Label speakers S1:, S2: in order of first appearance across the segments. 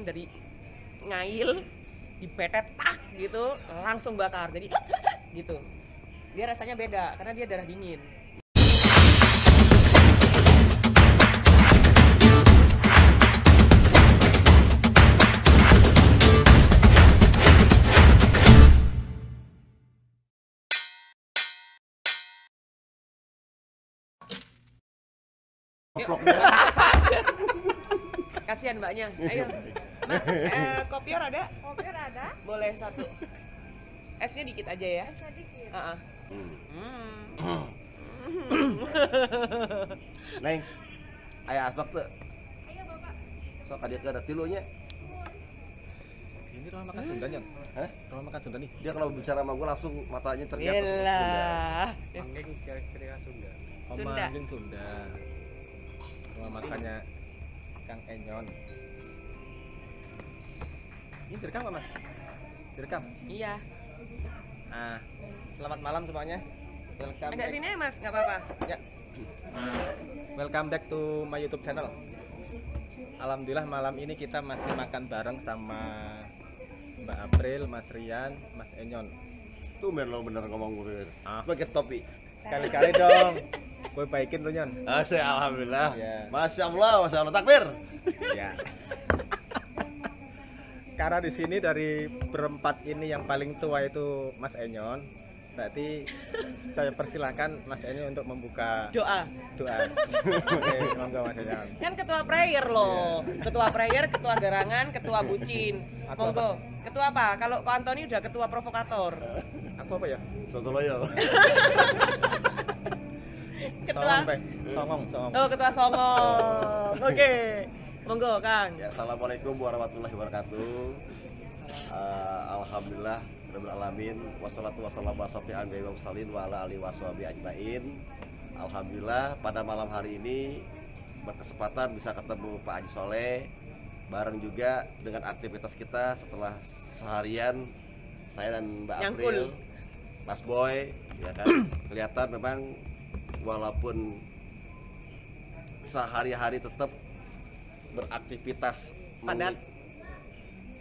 S1: dari ngail dipetet tak gitu langsung bakar jadi gitu. Dia rasanya beda karena dia darah dingin. Kasihan mbaknya. Ayo. Mbak, kopior ada?
S2: Kopior ada?
S1: Boleh satu. Esnya dikit aja ya.
S2: Sedikit.
S3: Neng, ayah asbak tuh.
S2: Ayo Bapak.
S3: Sok dia ke ada tilunya.
S4: Ini rumah makan Sunda nya?
S3: Hah?
S4: Rumah makan Sunda nih?
S3: Dia kalau bicara sama gue langsung matanya terlihat
S1: Yelah.
S4: Manggeng ciri khas Sunda.
S1: Sunda.
S4: Manggeng Sunda. Rumah makannya Kang Enyon. Ini direkam nggak Mas? Direkam?
S1: Iya.
S4: Ah, selamat malam semuanya. Welcome
S1: Agak
S4: back.
S1: sini ya mas, nggak apa-apa.
S4: Ya. Welcome back to my YouTube channel. Alhamdulillah malam ini kita masih makan bareng sama Mbak April, Mas Rian, Mas Enyon.
S3: Tuh lo bener ngomong gue.
S4: Ah.
S3: Pakai topi.
S4: Sekali-kali dong. Gue baikin lu Nyon.
S3: Alhamdulillah.
S4: Ya.
S3: Masya Allah takbir.
S4: Ya. Karena di sini dari berempat ini yang paling tua itu Mas Enyon. Berarti saya persilahkan Mas Enyon untuk membuka
S1: Doa.
S4: doa. Oke, monggo Mas Enyon.
S1: Kan ketua prayer loh. Ketua prayer, ketua garangan, ketua bucin.
S4: Aku
S1: Monggo. Ketua apa? Kalau Ko Antoni udah ketua provokator.
S4: Aku apa ya?
S3: Soto loyo.
S1: Ketua.
S4: Songong.
S1: Oh, ketua songong. Oke. Monggo, Kang.
S3: Ya, assalamualaikum warahmatullahi wabarakatuh. Alhamdulillah rabbil alamin wassalatu wassalamu ala asyrofil anbiya'i wal mursalin wa ala alihi washabihi ajmain. Alhamdulillah pada malam hari ini berkesempatan bisa ketemu Pak Haji Soleh bareng juga dengan aktivitas kita setelah seharian saya dan Mbak
S1: Nyangkul.
S3: April, Mas Boy, ya kan kelihatan memang walaupun sehari-hari tetap beraktivitas
S1: Padat.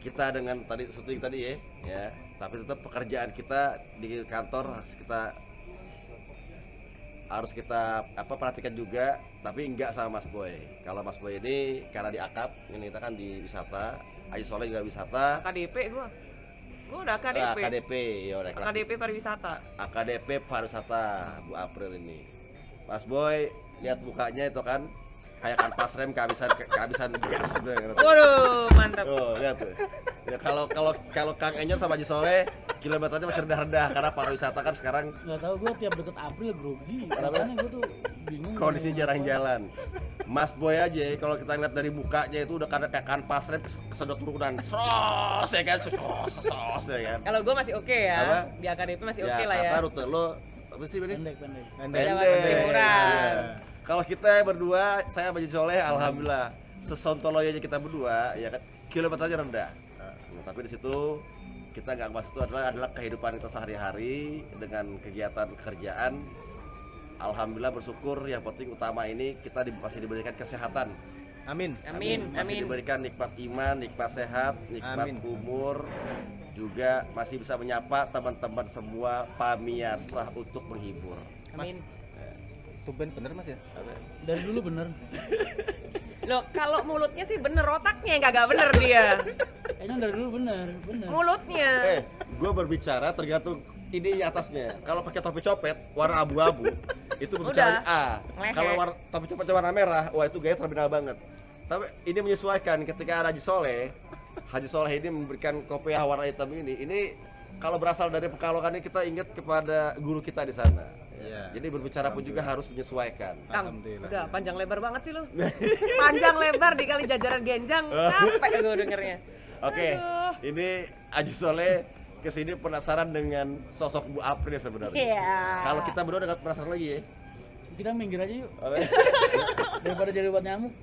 S3: kita dengan tadi syuting tadi ya, tapi tetap pekerjaan kita di kantor harus kita perhatikan juga, tapi enggak sama Mas Boy. Kalau Mas Boy ini karena di akap, ini kita kan di wisata, Haji Soleh juga wisata.
S1: KDP gua udah KDP.
S3: AKDP, ya udah kelas
S1: KDP pariwisata.
S3: AKDP pariwisata Bu April ini. Mas Boy lihat mukanya itu kan kayak kan pas rem kehabisan gas gitu ya.
S1: Waduh, mantap.
S3: Oh, lihat tuh. Ya kalau Kang Enyon sama Haji Soleh kilometernya masih rendah-rendah karena pariwisata kan sekarang
S5: Nggak tahu, gue tiap deket April grogi.
S3: Kenapa?
S5: Makanya gue tuh bingung.
S3: kondisi jarang jalan. Mas Boy aja kalau kita ngeliat dari mukanya itu udah kayak kan pas rem kesedot turunan. Sos ya kan, sos ya kan.
S1: Kalau gua masih oke ya.
S3: Apa?
S1: Di AKDP masih oke lah ya.
S3: Karena rute lo apa sih ini?
S5: Pendek.
S1: Beda waktu liburan.
S3: Kalau kita berdua, saya sama Haji Soleh, alhamdulillah sesontoloyanya kita berdua, ya kan kilometernya rendah. Nah, tapi di situ kita nggak bahas itu adalah kehidupan kita sehari-hari dengan kegiatan kerjaan. Alhamdulillah bersyukur yang penting utama ini kita masih diberikan kesehatan.
S4: Amin.
S3: Masih diberikan nikmat iman, nikmat sehat, nikmat
S4: Amin.
S3: umur, juga masih bisa menyapa teman-teman semua pamiarsa untuk menghibur.
S1: Amin.
S4: Tumben bener Mas ya?
S5: Dari dulu bener.
S1: Loh, kalau mulutnya sih bener, otaknya yang kagak bener dia.
S5: Kayaknya dari dulu bener.
S1: Mulutnya.
S3: Gue berbicara tergantung ini atasnya. Kalau pakai topi copet warna abu-abu, itu berbicaranya A.
S1: Ngehe.
S3: Kalau topi copet warna merah, wah itu gaya terminal banget. Tapi ini menyesuaikan ketika ada Haji Soleh ini memberikan kopiah warna hitam ini kalau berasal dari Pekalongan ini kita ingat kepada guru kita di sana.
S4: Iya.
S3: Jadi berbicara pun juga harus menyesuaikan.
S1: Kang,
S4: Alhamdulillah.
S1: udah panjang lebar banget sih lu. Panjang lebar dikali jajaran genjang, capek gue dengernya.
S3: Oke,
S1: Aduh.
S3: ini Haji Soleh kesini penasaran dengan sosok Bu April sebenarnya.
S1: Iya.
S3: Kalau kita berdua udah penasaran lagi ya.
S5: Kita minggir aja yuk.
S3: Oke.
S5: Daripada jadi buat nyamuk.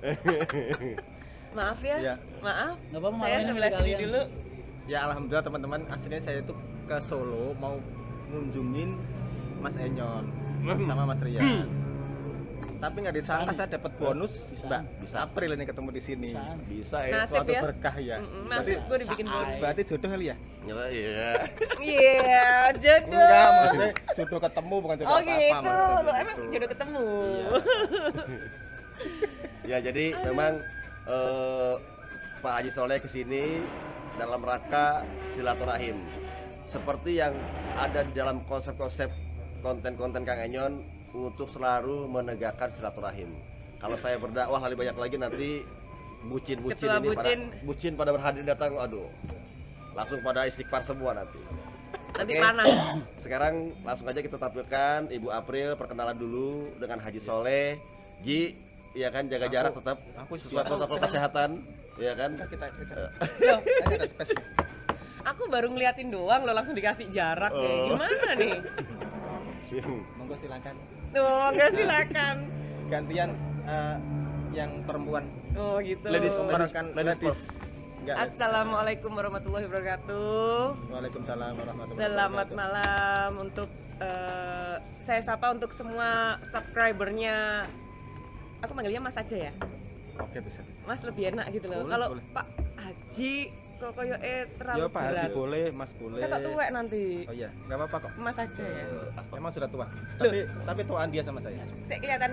S1: Maaf ya.
S4: Iya.
S1: Maaf.
S5: Nggak apa-apa,
S1: Saya
S5: marahin
S1: sebelah
S5: aja
S1: sini
S5: kalian.
S1: dulu.
S4: Ya alhamdulillah teman-teman, aslinya saya itu ke Solo mau ngunjungin Mas Enyon sama Mas Rian. Tapi nggak disangka
S5: Bisaan.
S4: saya dapat bonus
S5: Bisaan.
S4: Mbak bisa April ini ketemu di sini.
S5: Bisaan.
S3: Bisa ya.
S1: Nasib
S4: Suatu
S1: ya.
S4: berkah ya.
S1: Nasib gue dibikin
S5: Saai.
S1: bonus.
S4: Berarti jodoh kali ya?
S3: Ya, iya.
S1: Iya, jodoh.
S4: Enggak, maksudnya jodoh ketemu bukan jodoh
S1: Oh
S4: apa-apa.
S1: gitu,
S4: maksudnya
S1: lo emang
S4: gitu.
S1: jodoh ketemu.
S4: Iya.
S3: Ya jadi memang Pak Haji Soleh kesini dalam rangka silaturahim. Seperti yang ada di dalam konsep-konsep konten-konten Kang Enyon untuk selalu menegakkan silaturahim. Kalau saya berdakwah lebih banyak lagi nanti bucin-bucin
S1: Ketua
S3: ini
S1: bucin.
S3: pada berhadir datang, aduh, langsung pada istighfar semua nanti.
S1: Nanti
S3: Oke.
S1: panas.
S3: Sekarang langsung aja kita tampilkan Ibu April, perkenalan dulu dengan Haji Soleh. Ji, ya kan, jaga
S4: Aku-
S3: jarak tetap
S4: aku
S3: sesuai
S4: siap.
S3: protokol kesehatan, ya kan.
S4: Kita
S1: Loh,
S4: Tanya ada space nih.
S1: aku baru ngeliatin doang lo langsung dikasih jarak ya.
S3: Oh.
S1: Gimana nih?
S4: Monggo silakan.
S1: Tuh, enggak silakan.
S4: Gantian yang perempuan.
S1: Oh gitu.
S3: Ladies
S4: Merekam
S3: ladies first.
S4: Enggak.
S1: Assalamualaikum warahmatullahi wabarakatuh.
S4: Waalaikumsalam warahmatullahi
S1: Selamat
S4: wabarakatuh.
S1: malam untuk saya sapa untuk semua subscribernya. Aku manggilnya Mas aja ya.
S4: Oke, bisa.
S1: Mas lebih enak gitu loh.
S4: Boleh,
S1: Kalau
S4: boleh.
S1: Pak Haji kok koyo terlalu
S4: Ya Pak Haji
S1: berat.
S4: boleh, Mas boleh.
S1: Kata tuwek nanti.
S4: Oh iya, enggak apa-apa kok.
S1: Mas aja ya.
S4: Emang sudah tua. Tapi tuaan dia sama saya.
S1: Saya kelihatan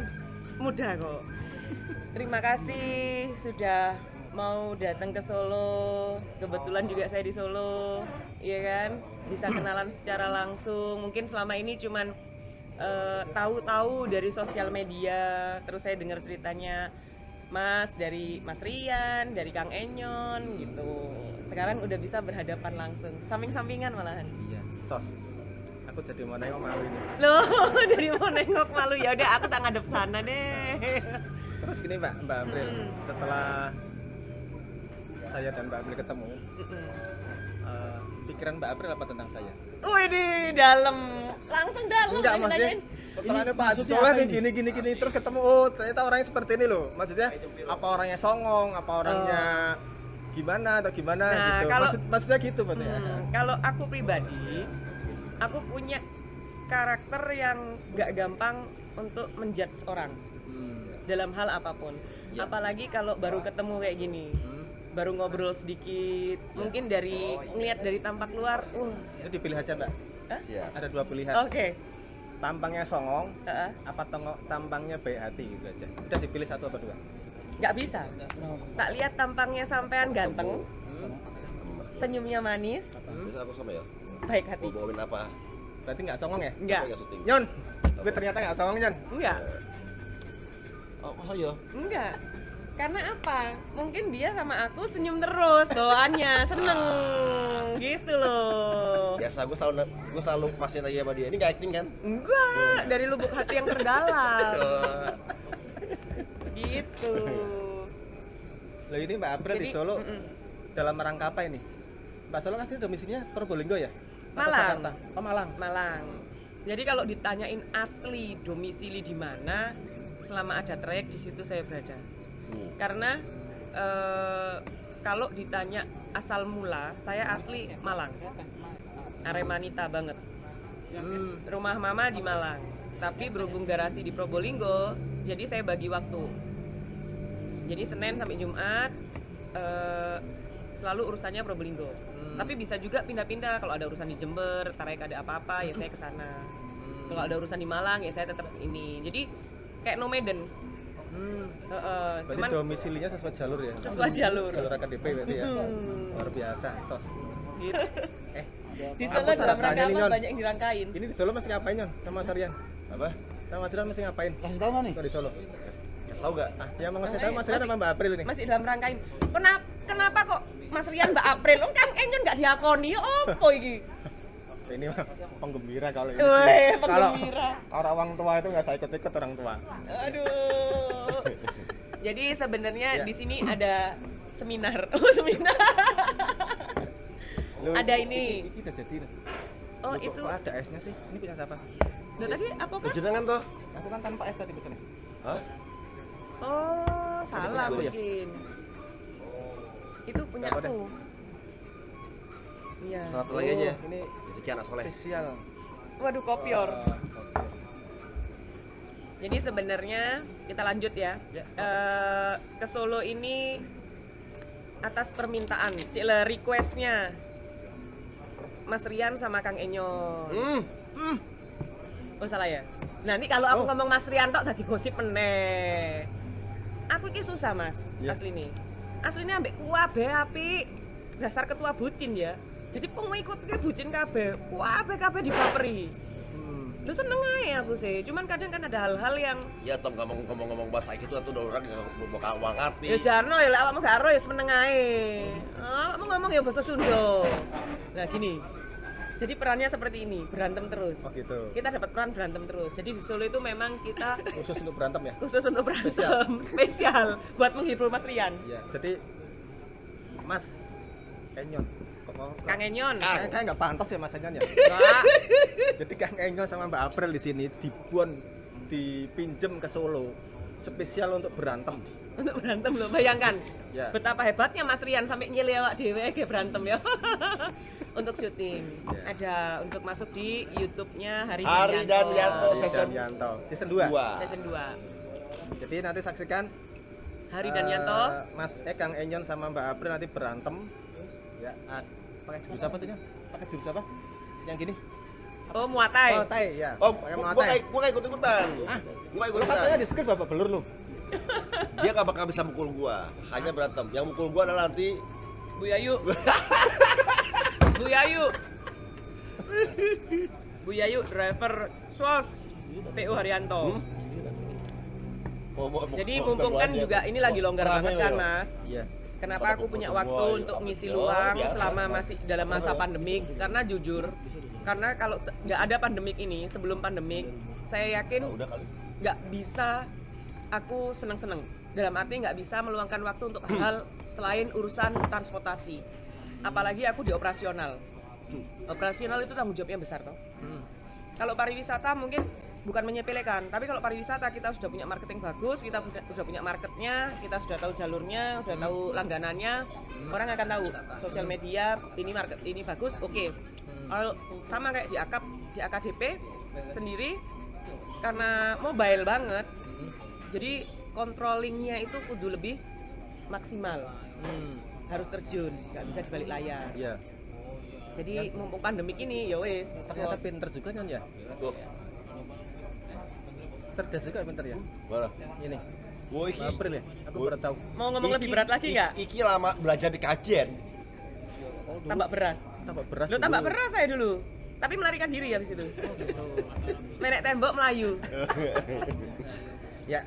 S1: muda kok. Terima kasih sudah mau datang ke Solo. Kebetulan juga saya di Solo, iya kan? Bisa kenalan secara langsung. Mungkin selama ini cuman tahu-tahu dari sosial media. Terus saya dengar ceritanya Mas dari Mas Rian, dari Kang Enyon gitu. Sekarang udah bisa berhadapan langsung, samping-sampingan malahan.
S4: Iya, sos. Aku jadi mau nengok malu ini.
S1: Loh, dari mau nengok malu ya udah aku tak ngadep sana deh.
S4: Terus gini Mbak April, setelah saya dan Mbak April ketemu, pikiran Mbak April apa tentang saya?
S1: Wih di dalam, langsung dalam.
S4: Enggak,
S1: ini
S4: maksudnya
S1: nanyain.
S4: setelah ini Pak Haji
S5: maksudnya
S4: Soleh
S5: apa
S4: nih
S5: ini?
S4: gini terus ketemu, oh ternyata orangnya seperti ini loh. Maksudnya apa orangnya songong, apa orangnya gimana atau gimana
S1: Nah,
S4: gitu.
S1: kalau-
S4: Maksudnya gitu berarti ya.
S1: Kalau aku pribadi, aku punya karakter yang gak gampang untuk menjudge orang dalam hal apapun.
S4: Iya.
S1: Apalagi kalau baru ketemu kayak gini, baru ngobrol sedikit, mungkin dari ngeliat dari tampak luar,
S4: Itu dipilih aja Mbak.
S3: Siap.
S4: Ada dua pilihan.
S1: oke.
S4: Tampangnya songong,
S1: Heeh.
S4: apa tampangnya baik hati gitu aja. Udah dipilih satu apa dua?
S1: Nggak bisa. Tak lihat tampangnya sampean ganteng, senyumnya manis,
S3: Bisa aku sama ya?
S1: baik hati.
S3: Mau bawain apa?
S4: Berarti nggak songong ya?
S1: Enggak,
S3: Apa ya syuting?
S4: Nyon, gue ternyata nggak songong Nyon.
S1: enggak.
S3: Oh, masa ya?
S1: Enggak. Karena apa? Mungkin dia sama aku senyum terus bawaannya, seneng gitu loh.
S3: Biasa gue selalu pasien aja sama dia. Ini nggak acting kan?
S1: Enggak, dari lubuk hati yang terdalam.
S3: Eh,
S1: Gitu.
S4: Loh ini Mbak April di
S1: Jadi,
S4: Solo
S1: mm-mm.
S4: dalam rangka apa ini? Mbak Solo kasih domisilinya Probolinggo ya? Atau
S1: Malang.
S4: Jakarta? Oh Malang.
S1: Malang. Jadi kalau ditanyain asli domisili di mana, selama ada trayek di situ saya berada. Karena kalau ditanya asal mula, saya asli Malang. Aremanita banget. Rumah mama di Malang. Tapi berhubung garasi di Probolinggo, jadi saya bagi waktu. Jadi Senin sampai Jumat selalu urusannya Probolinggo. Tapi bisa juga pindah-pindah kalau ada urusan di Jember, tarik ada apa-apa ya saya ke sana. Kalau ada urusan di Malang ya saya tetap ini. Jadi kayak nomaden.
S4: Berarti
S1: Cuman
S4: domisilinya sesuai jalur ya?
S1: sesuai jalur.
S4: Jalur AKDP berarti ya? Luar biasa, sos.
S1: Gitu. Di
S4: Aku
S1: Solo dalam
S4: tanya
S1: rangka
S4: nih,
S1: apa
S4: Nyon.
S1: banyak yang dirangkain.
S4: Ini di Solo masih ngapain Nyon? Sama Sarian?
S3: Apa?
S4: Sama Mas Rian masih ngapain?
S5: Kasih tau nggak nih?
S4: Kalau di Solo?
S3: Kasih tau gak?
S4: Ah, yang mau ngasih tahu Mas Rian sama Mbak April ini?
S1: Masih dalam rangkain. Kenapa kok Mas Rian Mbak April? Kang Enyon nggak diakoni. Opo iki?
S4: Ini mah penggembira kalau ini.
S1: Weh,
S4: Kalau
S1: penggembira.
S4: orang tua itu nggak saya ikut-ikut orang tua.
S1: Aduh. Jadi sebenarnya
S4: Ya.
S1: di sini ada seminar. Oh, seminar.
S4: Loh,
S1: Ada ini.
S4: Ini udah jadi. loh.
S1: Oh,
S4: Loh, kok
S1: itu.
S4: ada esnya sih? Ini punya siapa?
S1: Nah, tadi apa kan?
S3: Kejenengan toh?
S4: Aku kan tanpa es tadi pesannya.
S3: Hah?
S1: Oh, salah
S3: gue ya?
S1: mungkin. Itu punya
S4: Nggak apa
S1: aku. Iya.
S3: Satu lagi aja.
S4: Ini
S3: Rezeki anak soleh.
S4: spesial.
S1: Waduh, kopior.
S4: Kopior.
S1: Jadi sebenarnya kita lanjut ya.
S4: Ya.
S1: Ke Solo ini atas permintaan, cile requestnya Mas Rian sama Kang Enyon. Oh salah ya. Nanti kalau aku ngomong Mas Rian tok dadi gosip meneh. Aku iki susah Mas,
S4: Ya.
S1: asli nih. Aslinya ambek kuabe api dasar ketua bucin ya. Jadi pengikutnya bucin kabeh, kabeh dibaperi. Lu seneng aja aku sih, cuman kadang kan ada hal-hal yang
S3: Ya Tom ngomong bahasa itu tuh ada orang yang mau kawan ngerti.
S1: ya jarno ya lah awakmu gak ero ya seneng aja. Awakmu ngomong ya bahasa Sunda. Nah gini. Jadi perannya seperti ini, berantem terus.
S4: Oh gitu.
S1: Kita dapat peran berantem terus. Jadi di Solo itu memang kita
S4: Khusus untuk berantem ya.
S1: khusus untuk berantem spesial buat menghibur Mas Rian.
S4: Iya. Jadi Mas Enyon kok mau
S1: Kang Enyon.
S4: kayak nggak pantas ya Mas Enyon ya.
S1: Enggak.
S4: Jadi Kang Enyon sama Mbak April di sini dipinjem ke Solo spesial untuk berantem.
S1: Untuk berantem loh, bayangkan.
S4: Ya.
S1: Betapa hebatnya Mas Rian sampai nyilih awak dhewe kayak berantem ya. Untuk syuting.
S4: Ya.
S1: Ada untuk masuk di YouTube-nya Hari
S3: Hari dan Yanto
S4: Hari
S3: season
S4: dan Yanto season 2.
S1: Season 2.
S4: Jadi nanti saksikan
S1: Hari dan Yanto.
S4: Mas Kang Enyon sama Mbak April nanti berantem. Ya, pakai jurus apa tuh? Pakai jurus apa? Yang gini?
S1: Oh, Muay Thai.
S4: Oh, tai ya.
S3: Oh,
S4: pakai
S3: gua
S4: Muay Thai.
S3: gak ikut-ikutan. Gua
S4: Lu katanya
S3: ikut-ikutan.
S4: di skrip Bapak Belur lu.
S3: Dia gak bakal bisa mukul gua, hanya berantem. Yang mukul gua adalah nanti
S1: Bu Yayu. Bu Yayu. Bu Yayu driver SWOS PU Haryanto. Jadi mumpung kan juga ini lagi longgar banget kan, Mas.
S4: Iya.
S1: Kenapa aku punya waktu untuk ngisi luang selama masih dalam masa pandemik? Karena jujur, karena kalau nggak ada pandemik ini, sebelum pandemik, saya yakin
S3: udah kali.
S1: nggak bisa aku seneng-seneng. Dalam arti nggak bisa meluangkan waktu untuk hal selain urusan transportasi. Apalagi aku di operasional. Operasional itu tanggung jawabnya besar toh. Kalau pariwisata mungkin bukan menyepelekan, tapi kalau pariwisata kita sudah punya marketing bagus, kita sudah punya marketnya, kita sudah tahu jalurnya, sudah tahu langganannya, orang akan tahu sosial media ini market ini bagus, oke. Kalau sama kayak di AKDP sendiri karena mobile banget, jadi controllingnya itu kudu lebih maksimal, harus terjun, nggak bisa di balik layar.
S4: Iya.
S1: Jadi mumpung pandemik ini ya wes.
S4: Ternyata pinter juga kan ya.
S3: Tuh,
S4: Cerdas juga pinter ya.
S3: mana?
S4: Ini.
S3: Gua iki.
S4: Mbak April ya. Aku
S3: Gua-
S4: baru tahu.
S1: Mau ngomong lebih berat lagi nggak?
S3: Iki lama belajar di kajian.
S4: Oh, dulu
S1: Tambak beras.
S4: tambak beras.
S1: Lo tambak
S4: dulu.
S1: beras saya dulu, tapi melarikan diri habis itu.
S4: Oh, gitu.
S1: Menek tembok Melayu.
S4: Ya.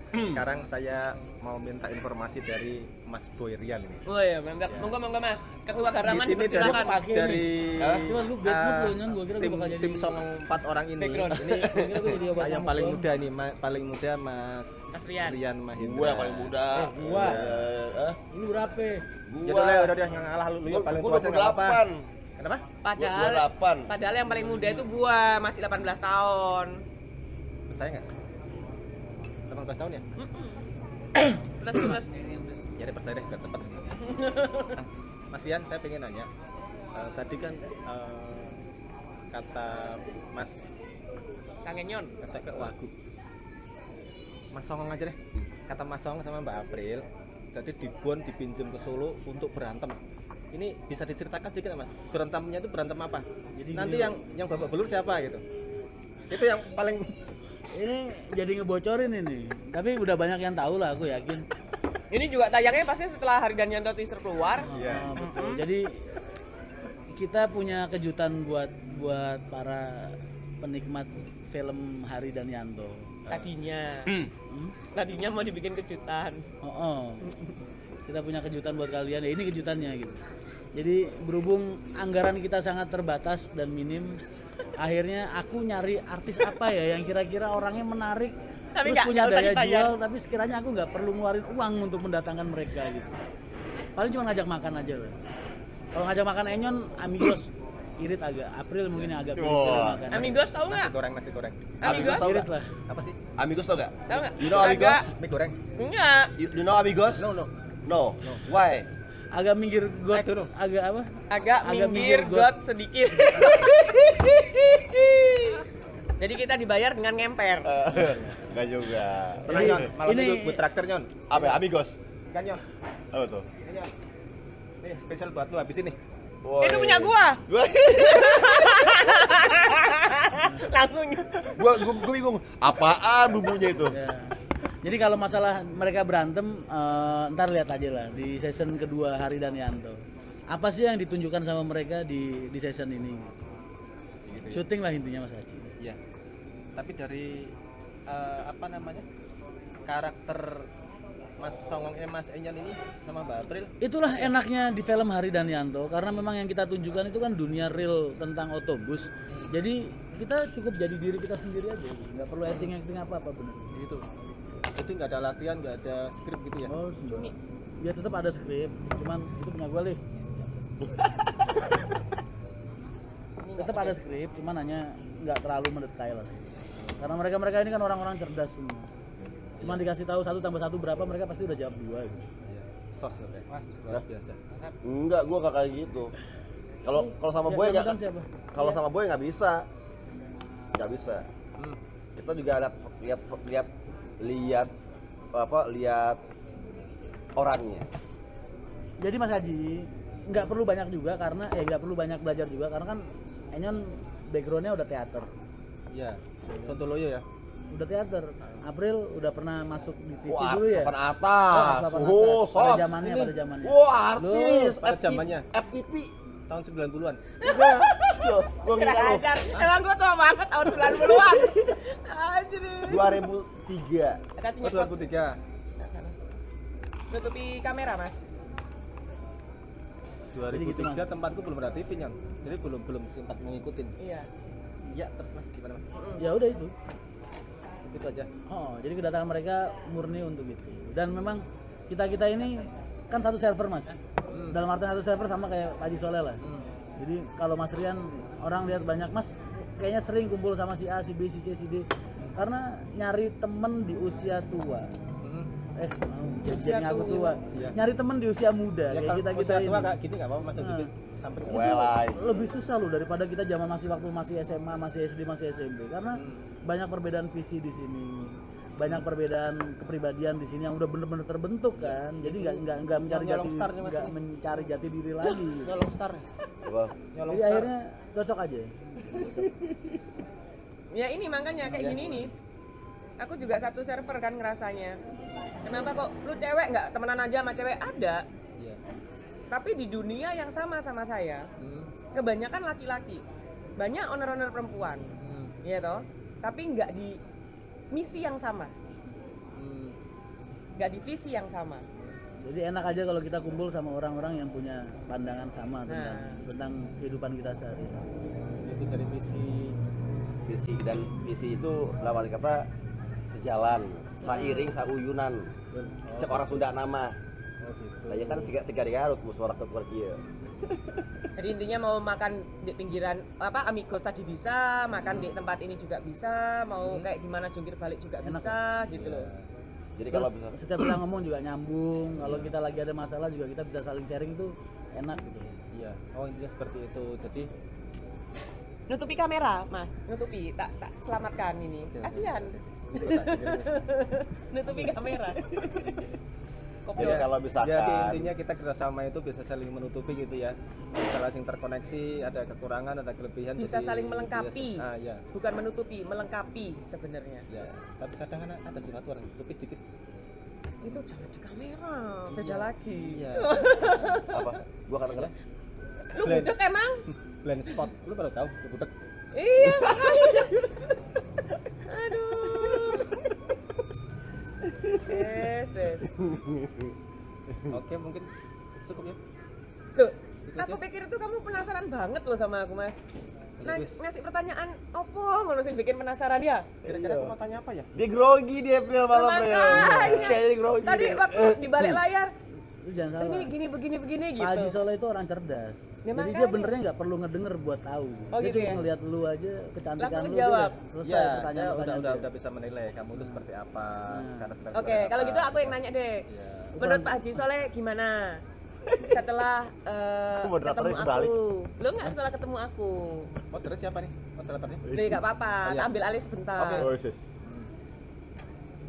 S4: Sekarang saya mau minta informasi dari Mas Boy Rian ini.
S1: Oh iya, mantap. Monggo Mas. Ketua Garaman
S4: Di sini dari
S1: dipersilakan.
S5: Pakai
S4: dari
S3: Hah?
S5: Itu Mas, gua bad mood loh, Nyon. Gua kira gua
S4: tim
S5: bakal jadi
S4: tim song 4 orang ini.
S1: Background.
S4: Ini
S5: Gua kira gua jadi obat
S4: yang
S5: nyamuk
S4: paling
S5: doang.
S4: muda nih, paling muda Mas
S1: Rian.
S4: Mahendra.
S3: Gua yang paling muda.
S5: gua.
S3: Eh,
S5: Lu berapa?
S4: Ya udah yang ngalah lu yang paling tua aja nggak apa-apa.
S3: 28.
S4: Kenapa?
S1: Padahal
S3: 28.
S1: padahal yang paling muda itu gua, masih 18 tahun.
S4: Percaya nggak? 18 tahun ya?
S1: Terus
S4: Jadi percaya deh, biar cepet. Mas Ian, saya pengen nanya. Tadi kan kata Mas
S1: Kang Enyon.
S4: kata ke wagu. Mas Songong aja deh. Kata Mas Songong sama Mbak April, tadi dibon dipinjam ke Solo untuk berantem. Ini bisa diceritakan sedikit Mas? Berantemnya itu berantem apa?
S5: Jadi
S4: Nanti
S5: gini,
S4: yang babak belur siapa gitu? Itu yang paling
S5: ini jadi ngebocorin ini. Tapi udah banyak yang tahu lah, aku yakin.
S1: Ini juga tayangnya pasti setelah Hari dan Yanto teaser keluar.
S4: Iya.
S5: Betul. Jadi kita punya kejutan buat para penikmat film Hari dan Yanto.
S1: Tadinya.
S5: Hmm?
S1: Tadinya mau dibikin kejutan.
S5: Oh. Kita punya kejutan buat kalian. Ya ini kejutannya gitu. Jadi berhubung anggaran kita sangat terbatas dan minim, akhirnya aku nyari artis apa ya yang kira-kira orangnya menarik,
S1: Tapi
S5: terus
S1: nggak
S5: punya
S1: usah
S5: daya
S1: dibayar.
S5: jual, tapi sekiranya aku nggak perlu ngeluarin uang untuk mendatangkan mereka gitu. Paling cuma ngajak makan aja loh. Kalau ngajak makan Enyon, Amigos irit agak. April mungkin yang agak
S3: Wah.
S5: makan.
S1: Amigos tahu
S4: nasi
S1: nggak?
S4: goreng, nasi goreng.
S1: Amigos?
S3: tahu
S5: Irit
S3: nggak?
S5: lah.
S4: Apa sih?
S3: Amigos tau gak?
S1: Tahu nggak?
S3: You know Amigos?
S1: Agak.
S4: Mie goreng.
S1: Enggak.
S3: You know Amigos?
S4: No, no.
S3: No. Why?
S5: Agak minggir got,
S4: I don't know.
S5: agak apa?
S1: Agak
S5: Agak
S1: minggir
S5: minggir
S1: got sedikit. Jadi kita dibayar dengan ngemper.
S3: Enggak juga.
S4: Tenang Nyon, malam
S5: ini-
S4: itu gue traktir Nyon.
S3: Apa ya, amigos?
S4: Kan Nyon.
S3: Apa tuh?
S4: Ini Nyon. Nih spesial buat lu habis ini.
S1: Itu punya gua. Langsung.
S3: Gua bingung. Apaan bumbunya itu?
S5: Ya. Jadi kalau masalah mereka berantem, ntar lihat aja lah di season kedua Hari dan Yanto. Apa sih yang ditunjukkan sama mereka di season ini? Syuting lah intinya Mas Haji.
S4: Iya. Tapi dari apa namanya? Karakter Mas Songong Mas Enyan ini sama Mbak April
S5: Itulah enaknya di film Hari dan Yanto karena memang yang kita tunjukkan itu kan dunia real tentang otobus. Jadi kita cukup jadi diri kita sendiri aja, nggak perlu acting apa bener.
S4: gitu. Itu nggak ada latihan, nggak ada skrip gitu ya.
S5: Oh, enggak. Ya tetap ada skrip, cuman itu punya gue lih. Tetap ada skrip, cuman hanya nggak terlalu mendetail lah sih. Karena mereka ini kan orang-orang cerdas semua. Cuman dikasih tahu 1 tambah 1 berapa, mereka pasti udah jawab 2 gitu.
S4: Iya. Sos ya. Mas, luar biasa.
S3: Enggak, gua enggak kayak gitu. Kalau sama
S5: Ya,
S3: boy enggak.
S5: jawaban siapa?
S3: Kalau sama boy nggak bisa. Nggak bisa.
S4: Hmm.
S3: Kita juga lihat orangnya.
S5: Jadi Mas Haji nggak perlu banyak juga karena nggak perlu banyak belajar juga karena kan Enyon backgroundnya udah teater,
S4: Iya. Sontoloyo ya.
S5: udah teater. April udah pernah masuk di TV
S3: Wah,
S5: dulu ya.
S3: papan atas.
S5: papan
S3: Oh,
S5: atas. Pada
S3: sos.
S5: zamannya,
S4: Ini.
S5: pada zamannya.
S3: Wah, artis.
S4: Pada zamannya.
S3: FTP.
S4: Tahun 90-an.
S3: Udah. Gua
S1: Kurang
S3: ngira lu.
S1: ajar. Emang gua tua banget tahun 90-an. Anjir.
S3: 2003.
S1: Kita
S4: Oh,
S1: nyepot
S4: 2003.
S1: nutupi kamera, Mas.
S4: 2003
S5: Mas.
S4: tempatku belum ada TV Nyon. Jadi belum sempat mengikutin.
S1: Iya.
S4: Iya, terus Mas gimana Mas?
S5: Ya udah itu.
S4: Itu aja.
S5: Oh, jadi kedatangan mereka murni untuk itu. Dan memang kita ini kan satu server Mas. Dalam artian satu server sama kayak Pak Haji Soleh lah. Jadi kalau Mas Rian orang lihat banyak Mas kayaknya sering kumpul sama si A, si B, si C, si D. Karena nyari temen di usia tua. Jadi ngaku tua.
S4: Iya.
S5: Nyari temen di usia muda
S4: Ya
S5: kayak
S4: kalau
S5: kita
S4: usia tua
S5: ini.
S4: kayak gini enggak apa-apa Mas tunjukin sampai ke
S3: Welai.
S5: Lebih susah loh daripada kita zaman waktu masih SMA, masih SD, masih SMP karena banyak perbedaan visi di sini. Banyak perbedaan kepribadian di sini yang udah bener-bener terbentuk kan. Jadi nggak mencari
S4: Nyolong
S5: jati
S4: starnya, Mas,
S5: nggak
S4: ini.
S5: mencari jati diri lagi.
S4: nyolong star.
S3: Apa?
S4: Nyolong
S5: Jadi
S4: star.
S5: akhirnya cocok aja.
S1: Ya ini makanya kayak
S5: Iya.
S1: gini nih. Aku juga satu server kan ngerasanya. Kenapa kok lu cewek nggak temenan aja sama cewek? Ada.
S4: Iya.
S1: Tapi di dunia yang sama saya, kebanyakan laki-laki. Banyak owner-owner perempuan. Iya toh? Tapi nggak di misi yang sama. Nggak di visi yang sama.
S5: Jadi enak aja kalau kita kumpul sama orang-orang yang punya pandangan sama tentang kehidupan kita sehari-hari.
S4: Itu jadi visi
S3: Dan visi itu dalam arti kata sejalan, sairing, sauyunan. Cek orang Sunda nama.
S4: Oh gitu.
S3: Lah ya kan sigari garut musuh orang keluar kieu.
S1: Jadi intinya mau makan di pinggiran Amigos tadi bisa, makan di tempat ini juga bisa, mau kayak gimana jungkir balik juga
S5: Enak,
S1: bisa gitu loh.
S3: Jadi
S5: Terus
S3: kalau bisa
S5: setiap kita ngomong juga nyambung. Kalau kita lagi ada masalah juga kita bisa saling sharing tuh enak gitu.
S4: Iya. Oh intinya seperti itu. Jadi
S1: Nutupi kamera, Mas. Nutupi, tak selamatkan ini. Kasihan. Nutupi kamera.
S3: jadi kalau misalkan
S4: Jadi intinya kita kerjasama itu bisa saling menutupi gitu ya. Bisa saling terkoneksi, ada kekurangan, ada kelebihan.
S1: Bisa
S4: jadi
S1: saling melengkapi.
S4: Ah ya.
S1: Bukan menutupi, melengkapi sebenarnya.
S4: Ya. Tapi kadang ada satu orang tutupi sedikit.
S1: Itu jangan di kamera, beda
S4: Iya.
S1: lagi.
S4: Iya.
S3: apa? Gua kadang-kadang
S1: Lu budek emang?
S4: Blind spot. Lu baru tahu, lu butek.
S1: Iya, makanya. Aduh. Yes.
S4: Oke, mungkin cukup ya.
S1: Loh,
S4: Itu
S1: aku
S4: aja.
S1: pikir itu kamu penasaran banget loh sama aku, Mas.
S4: Wis.
S1: Ngasih pertanyaan opo ngono sing bikin penasaran ya?
S4: Kira-kira aku mau tanya apa ya?
S3: dia grogi di April malam ya.
S1: Makanya.
S3: Kayaknya grogi.
S1: Tadi
S3: dia.
S1: waktu di balik layar,
S5: Lu jangan salah.
S1: ini gini begini
S5: Pak Haji
S1: gitu.
S5: Soleh itu orang cerdas.
S1: Ya,
S5: Jadi dia
S1: makanya.
S5: benernya nggak perlu ngedenger buat tahu.
S1: Oh,
S5: Dia
S1: gitu
S5: cuma
S1: ya?
S5: ngeliat lu aja kecantikan
S1: Langsung
S5: lu
S1: ngejawab.
S5: dia selesai
S4: Ya, saya
S5: pertanyaan-pertanyaan. dia.
S4: udah bisa menilai kamu itu seperti apa,
S5: Nah.
S4: karakter
S1: Oke,
S4: seperti
S1: kalau
S4: apa.
S1: gitu aku yang nanya deh.
S4: Iya.
S1: Menurut Pak Haji Soleh gimana? setelah
S3: Moderatornya
S1: ketemu
S3: kebalik.
S1: aku. Lo nggak setelah ketemu aku.
S4: Oh, terus siapa nih moderatornya?
S1: Jadi nggak apa-apa,
S4: Oh, iya.
S1: tak ambil alih sebentar.
S4: Oke.
S3: Oh, sis.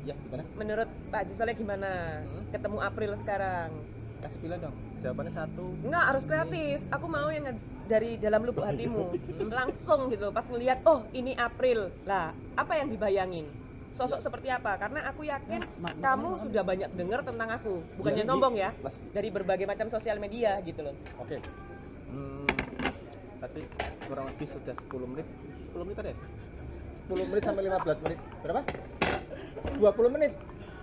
S4: Ya, gimana?
S1: Menurut Pak Haji Soleh gimana? Ketemu April sekarang?
S4: Kasih pilihan dong. Jawabannya satu.
S1: Enggak, harus kreatif. Aku mau yang dari dalam lubuk hatimu. Langsung gitu, pas ngeliat, oh ini April. Lah, apa yang dibayangin? Sosok seperti apa? Karena aku yakin kamu sudah banyak dengar tentang aku. Bukannya
S3: Jadi,
S1: sombong ya,
S3: Mas.
S1: dari berbagai macam sosial media gitu loh.
S4: Oke. Tadi kurang lebih sudah 10 menit. 10 menit ada ya? 10 menit sampai 15 menit. Berapa? 20 menit.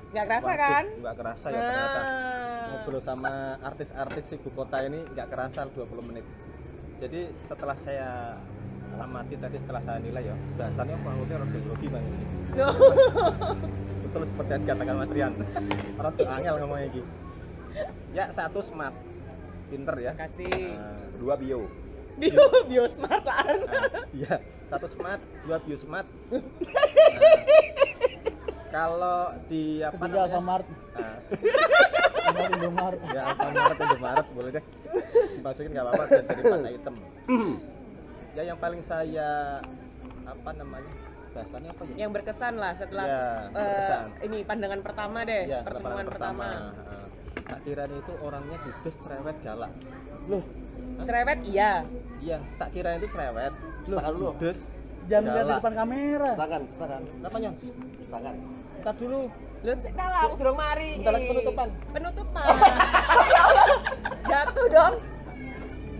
S1: Nggak kerasa
S4: Waduh,
S1: kan?
S4: nggak kerasa ya ternyata.
S1: Nah,
S4: Ngobrol sama artis-artis ibu kota ini nggak kerasa 20 menit. Jadi setelah saya amati tadi, setelah saya nilai ya, bahasannya kurang lebih grogi bang.
S1: loh.
S4: Betul seperti yang dikatakan Mas Rian. Orang tuh angel ngomongnya gitu. Ya, satu smart, pinter ya.
S1: Kasih.
S3: Dua bio.
S1: Bio smart lah.
S4: Iya, satu smart, dua bio smart. Kalau di apa
S5: Ketiga
S4: namanya?
S5: Alfamart,
S4: Nah,
S5: Alfamart, Indomaret.
S4: ya Alfamart boleh deh. Dimasukin nggak apa-apa dan jadi 4 item. Ya yang paling saya apa namanya? Bahasanya apa ya?
S1: Yang berkesan lah setelah
S4: Ya, berkesan.
S1: ini pandangan pertama deh,
S4: Ya,
S1: pertemuan pertama.
S4: Tak kirain itu orangnya judes, cerewet, galak.
S1: Loh, cerewet iya.
S4: Iya, tak kirain itu cerewet.
S3: Tangan dulu.
S4: Judes.
S5: Jangan lihat di
S4: galak.
S5: depan kamera.
S3: Tangan.
S4: Kenapa Nyon?
S3: Tangan.
S4: Ntar dulu.
S1: Lu salah, aku durung mari.
S4: Bentar lagi penutupan.
S1: Penutupan. Ya Allah, jatuh dong.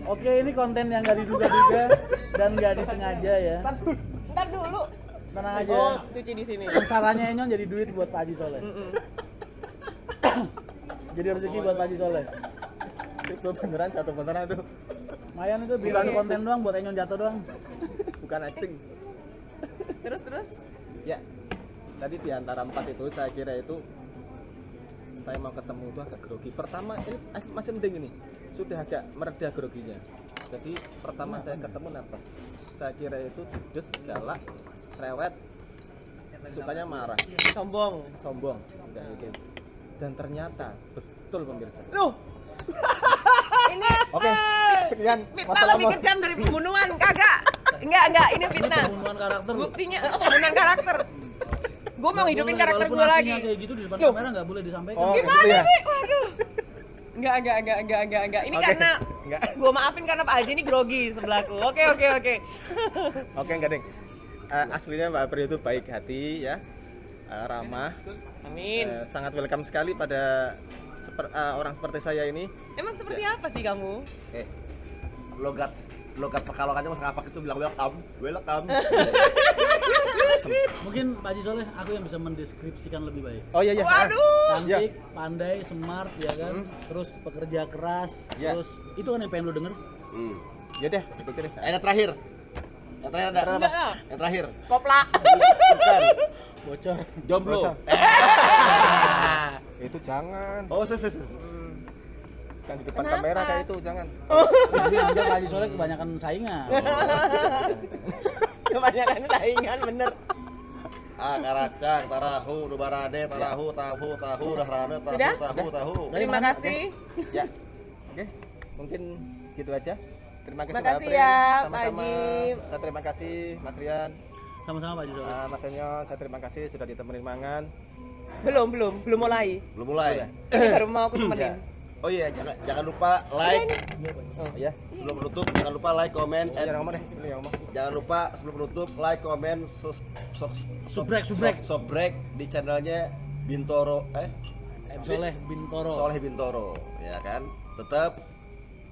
S5: Oke, ini konten yang gak diduga-duga dan gak disengaja ya.
S1: Ntar dulu.
S5: Tenang aja.
S1: Oh, cuci di sini.
S5: Sarannya Enyon jadi duit buat Pak Haji Soleh.
S1: Mm-mm.
S5: Jadi rezeki buat Pak Haji Soleh.
S4: Itu beneran satu beneran itu.
S5: Lumayan itu bikin
S4: Bukan-
S5: konten doang buat Enyon jatuh doang.
S4: Bukan acting.
S1: Terus.
S4: Ya. Tadi di antara 4 itu saya kira itu saya mau ketemu itu agak grogi. Pertama ini masih mending ini. Sudah agak mereda groginya. Jadi pertama saya ketemu nervous. Saya kira itu judes, galak, cerewet, sukanya marah,
S1: Sombong.
S4: sombong, enggak itu. Dan ternyata betul pemirsa.
S1: Loh. Ini
S4: Oke, sekian
S1: fitnah
S4: masalah
S1: lebih kejam dari pembunuhan, kagak. Enggak, ini fitnah.
S5: Pembunuhan karakter.
S1: Buktinya pembunuhan karakter. Gue mau hidupin karakter gue lagi.
S5: Kayak gitu di depan
S1: Loh.
S5: kamera nggak boleh disampaikan.
S4: Oh,
S1: Gimana
S4: gitu ya?
S1: sih? Waduh. Enggak. Ini
S4: Oke.
S1: karena
S4: Enggak.
S1: gue maafin karena Pak Haji ini grogi sebelahku. Oke.
S4: Oke, enggak deng. Aslinya Mbak April itu baik hati ya, ramah,
S1: Amin.
S4: sangat welcome sekali pada orang seperti saya ini.
S1: Emang seperti apa sih kamu?
S3: Logat Pekalongannya mas ngapak itu bilang welcome.
S5: Mungkin Pak Haji Soleh aku yang bisa mendeskripsikan lebih baik.
S4: Oh iya.
S1: Waduh.
S5: Cantik, pandai, smart ya kan. Terus pekerja keras,
S4: Ya.
S5: terus itu kan yang pengen lu denger.
S4: Ya deh, ikut deh.
S3: Yang terakhir. Yang terakhir ada.
S1: Enggak lah.
S3: Yang terakhir.
S1: Kopla.
S3: Bukan.
S5: Bocor.
S3: Jomblo.
S4: Bocor. Itu jangan.
S3: Oh, ses.
S4: Kan di depan
S1: Kenapa?
S4: kamera kayak itu jangan.
S5: Jadi anjir Pak Haji Soleh kebanyakan saingan.
S1: Kebanyakan saingan bener.
S3: Karacang, tarahu, dubarade, tahu, dahrane,
S1: Sudah?
S3: tahu.
S5: Dari
S1: Terima
S5: mana?
S1: kasih.
S4: Ya. Oke, mungkin gitu aja. Terima kasih
S1: Terima
S4: Mbak
S1: kasih
S4: April.
S1: ya, Pak
S4: Sama-sama.
S1: Haji.
S4: Saya terima kasih Mas Rian,
S5: Sama-sama Pak Haji Soleh.
S4: Mas Enyon, saya terima kasih sudah ditemenin mangan.
S1: Belum mulai.
S3: Belum mulai.
S1: Ini baru mau aku temenin.
S3: Oh iya, jangan lupa like.
S4: Oh iya.
S3: Sebelum menutup jangan lupa like, comment,
S4: Oh,
S3: and
S4: jangan ngomong deh, ini yang ngomong.
S3: jangan lupa sebelum menutup like, comment, subrek di channelnya Bintoro
S5: Soleh Bintoro.
S3: Soleh Bintoro, ya kan? Tetap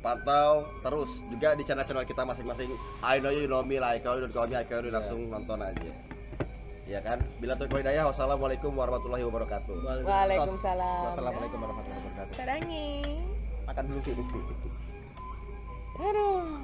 S3: pantau terus juga di channel-channel kita masing-masing. I know you know me, like you don't call me, I call you, langsung nonton aja. Ya kan? Bila tuh hidayah, wassalamualaikum warahmatullahi wabarakatuh.
S1: Waalaikumsalam.
S4: Wassalamualaikum warahmatullahi wabarakatuh.
S1: Sarangi.
S4: Makan dulu dulu.
S1: Aduh.